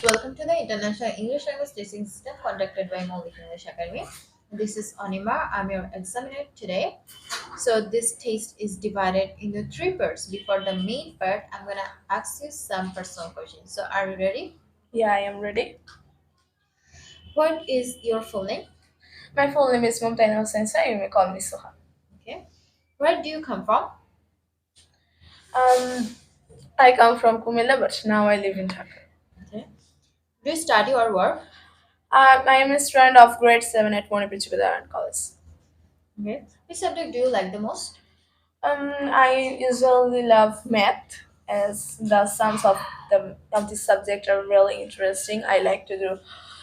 Welcome to the International English Language Teaching System conducted by Maulik English Academy. This is Anima. I'm your examiner today. So this test is divided into three parts. Before the main part, I'm gonna ask you some personal questions. So are you ready? Yeah, I am ready. What is your full name? My full name is Mumtaina Hossain. You may call me Suha. Okay. Where do you come from? Um, I come from Kumilla, but now I live in Dhaka. Okay. Do you study or work? I am a student of grade 7 at Monipichibadaran College. Okay. Which subject do you like the most? I usually love math as the sums of this subject are really interesting. I like to do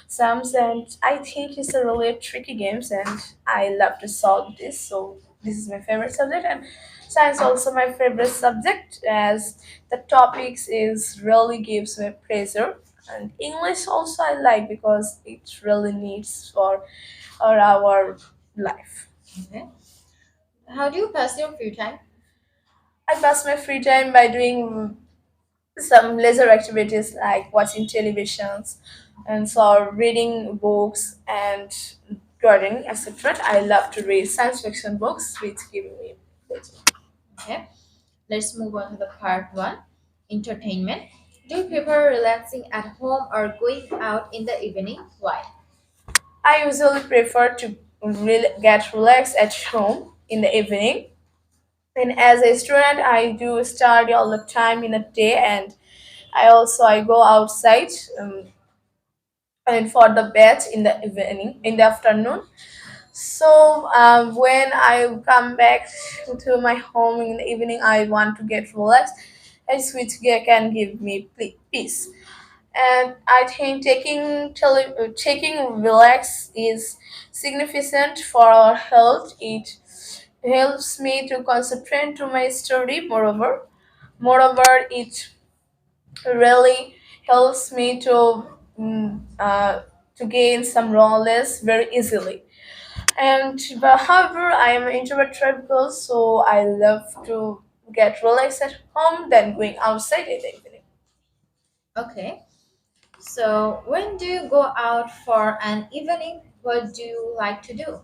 sums and I think it's a really tricky games and I love to solve this. So this is my favorite subject and science also my favorite subject as the topics is really gives me pleasure and English also I like because it really needs for our life. Okay. How do you pass your free time? I pass my free time by doing some leisure activities like watching televisions and so reading books and gardening, etc. I love to read science fiction books which give me pleasure. Okay. Let's move on to the part one. Entertainment. Do you prefer relaxing at home or going out in the evening? Why? I usually prefer to get relaxed at home in the evening. And as a student, I do study all the time in a day, and I go outside and for the bed in the evening in the afternoon. So when I come back to my home in the evening, I want to get relaxed, and which can give me peace. And I think taking relax is significant for our health. It helps me to concentrate to my study. Moreover, it really helps me to gain some knowledge very easily. And but however, I am an introvert type girl, so I love to get relaxed at home than going outside in the evening. Okay. So when do you go out for an evening? What do you like to do?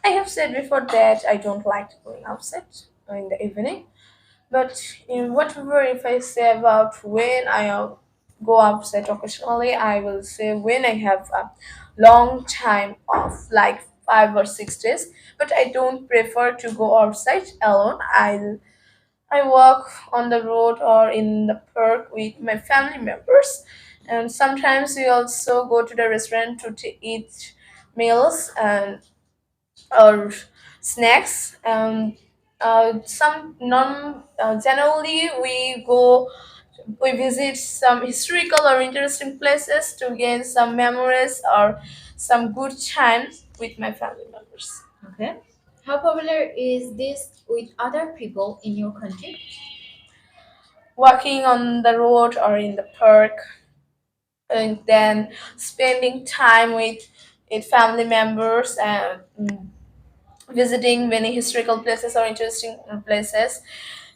I have said before that I don't like going outside in the evening, but in whatever if I say about when go outside occasionally, I will say when I have a long time off, like 5 or 6 days. But I don't prefer to go outside alone. I walk on the road or in the park with my family members. And sometimes we also go to the restaurant to eat meals and or snacks. Some non generally we visit some historical or interesting places to gain some memories or some good times with my family members. Okay. How popular is this with other people in your country? Walking on the road or in the park and then spending time with family members and visiting many historical places or interesting places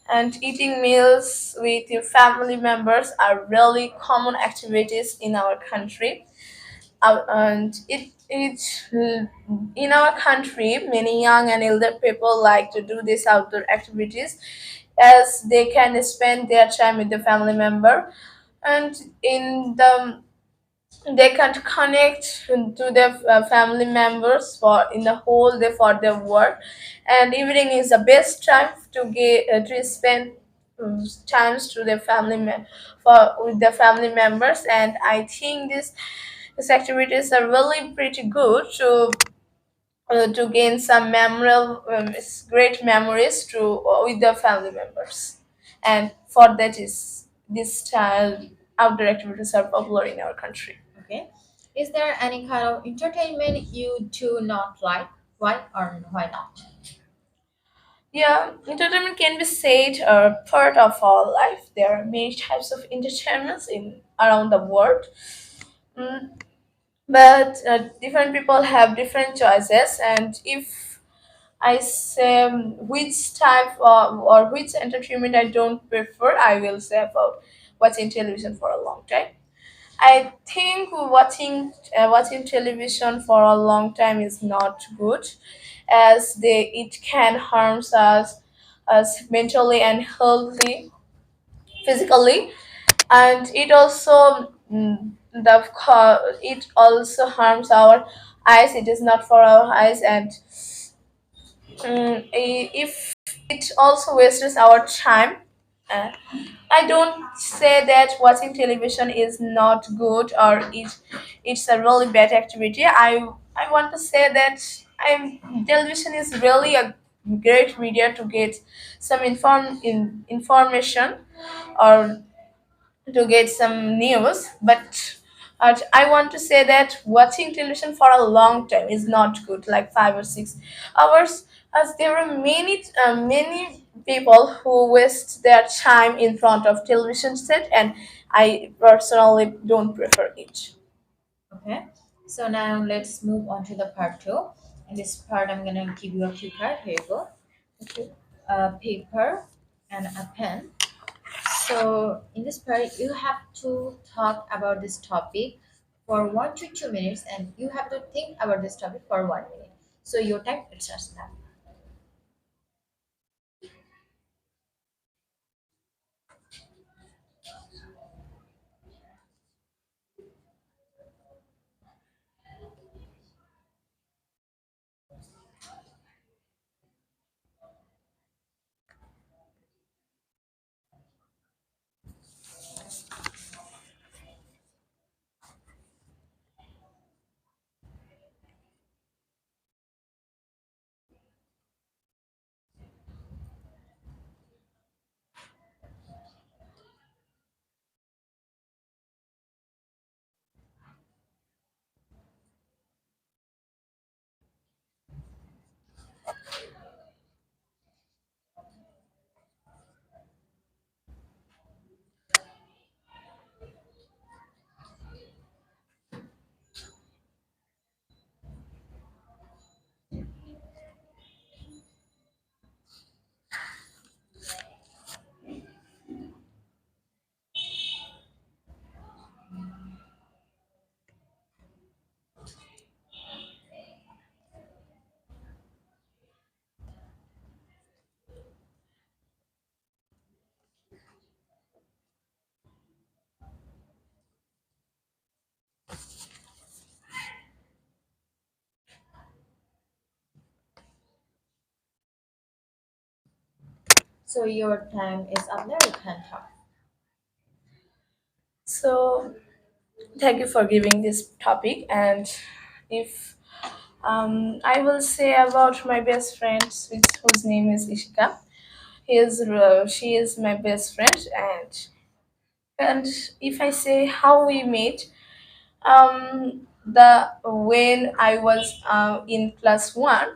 and eating meals with your family members are really common activities in our country. And in our country many young and elder people like to do these outdoor activities as they can spend their time with the family member and in the they can connect to their family members for in the whole day for their work and evening is the best time to get to spend times to their for with their family members and I think these activities are really pretty good to gain some memorable great memories to with their family members and for that is this style outdoor activities are popular in our country. Okay. Is there any kind of entertainment you do not like? Why or why not? Yeah, entertainment can be said a part of our life. There are many types of entertainments in around the world, mm, but different people have different choices. And if I say which type or which entertainment I don't prefer, I will say about watching television for a long time. I think watching television for a long time is not good, as it can harms us mentally and healthy physically, and it also it also harms our eyes. It is not for our eyes, and if it also wastes our time. uh, I don't say that watching television is not good or it's a really bad activity. I want to say that television is really a great media to get some information or to get some news, but I want to say that watching television for a long time is not good, like 5 or 6 hours, as there are many people who waste their time in front of television set, and I personally don't prefer it. Okay. So now let's move on to the part two. In this part, I'm gonna give you a cue card. Here you go. Okay. A paper and a pen. So in this part, you have to talk about this topic for 1 to 2 minutes, and you have to think about this topic for 1 minute. So your time starts now. So your time is up now. You can talk. So thank you for giving this topic, and if I will say about my best friend, whose name is Ishika. She is my best friend, and if I say how we met, the when I was in class one,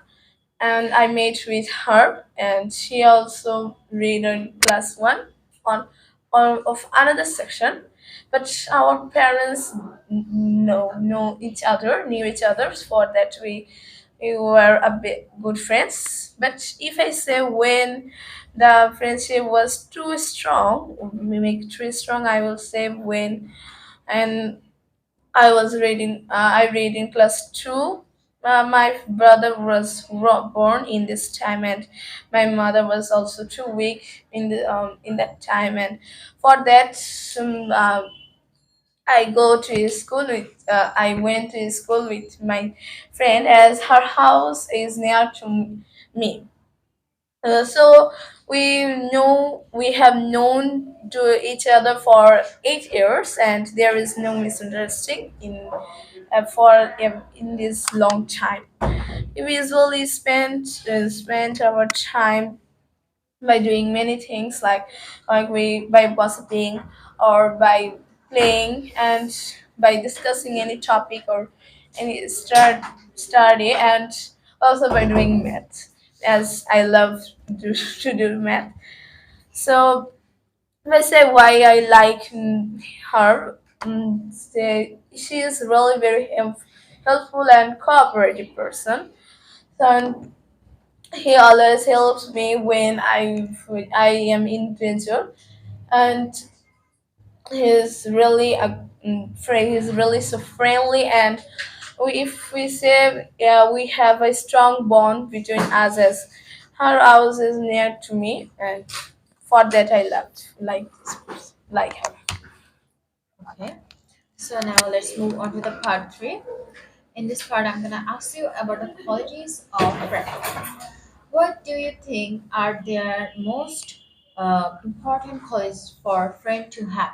and I met with her, and she also read in class one on of another section, but our parents knew each other, for that we were a bit good friends. But if I say when the friendship was too strong, we make it too strong, I will say when, and I read in class two. My brother was born in this time, and my mother was also too weak in that time, and for that, I go to school with I went to school with my friend, as her house is near to me. So we have known to each other for 8 years, and there is no misunderstanding in this long time. We usually spend our time by doing many things, like we by gossiping, or by playing, and by discussing any topic or any study, and also by doing math, as I love to do math. So let's say why I like her. She is really very helpful and cooperative person. So he always helps me when I am in danger, and he's really he's really so friendly, and if we say yeah, we have a strong bond between us, as her house is near to me, and for that I loved like this person, like her. Okay. So now let's move on to the part three. In this part, I'm gonna ask you about the qualities of friend. What do you think are their most important qualities for a friend to have?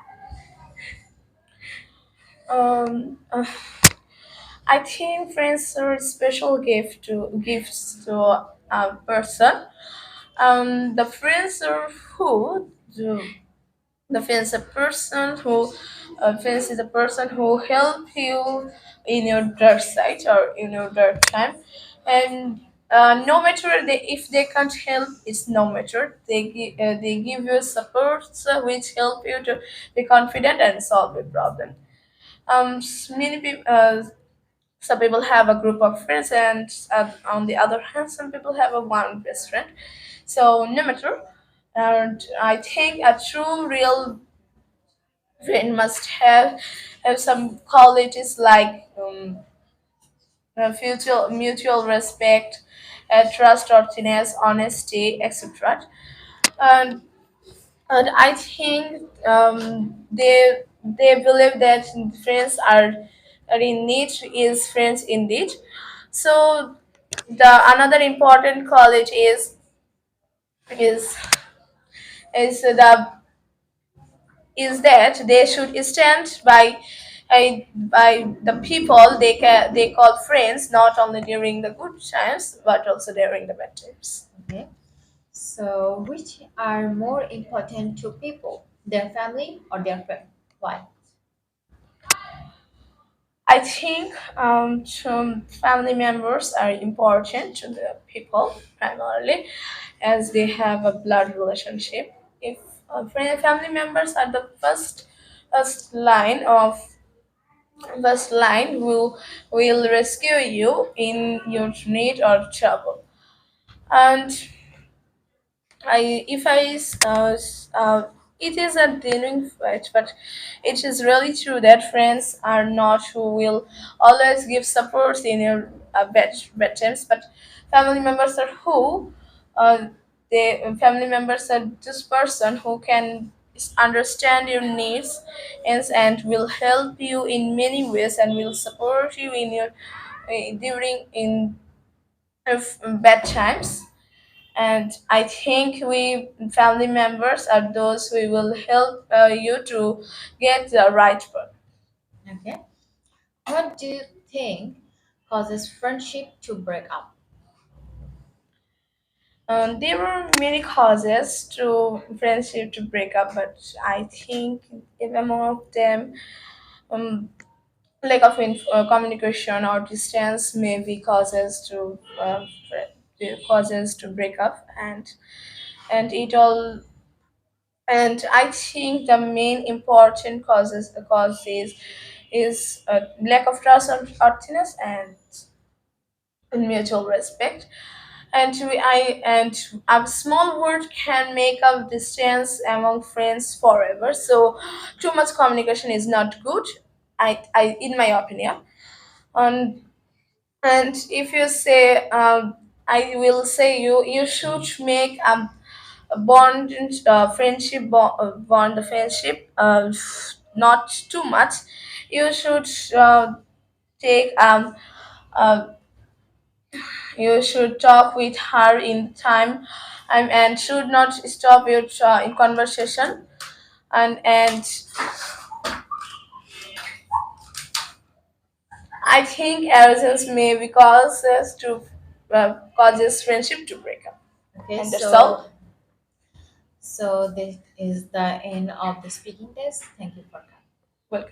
um uh, I think friends are a special gifts to a person. The friends are who do the friends a person who friends is a person who help you in your dark side or in your dark time, and no matter if they can't help, it's no matter they give you supports which help you to be confident and solve a problem. Many people. Some people have a group of friends, and on the other hand, some people have a one best friend. So no matter, and I think a true real friend must have some qualities like mutual respect, trustworthiness, honesty, etc. And and I think they believe that friends are in need is friends indeed. So the another important quality is the is that they should stand by the people they call friends, not only during the good times but also during the bad times. Okay. So, which are more important to people, their family or their friend? Why? I think some family members are important to the people primarily, as they have a blood relationship. If family members are the first line of first line who will rescue you in your need or trouble. And if it is a genuine fight, but it is really true that friends are not who will always give support in your bad times, but family members are who, uh, family members are this person who can understand your needs and will help you in many ways and will support you in your during in bad times. And I think we family members are those who will help you to get the right path. Okay. What do you think causes friendship to break up? There were many causes to friendship to break up, but I think even more of them, um, lack of communication or distance may be causes to break up, and it all. And I think the main important cause is lack of trust and worthiness and mutual respect. And a small word can make a distance among friends forever. So too much communication is not good. I in my opinion. And and if you say I will say you should make a bond friendship bond the friendship not too much. You should take uh, you should talk with her in time, and should not stop your in conversation. And I think arrogance may be causes friendship to break up. Okay, And that's all. so this is the end of the speaking test. Thank you for coming.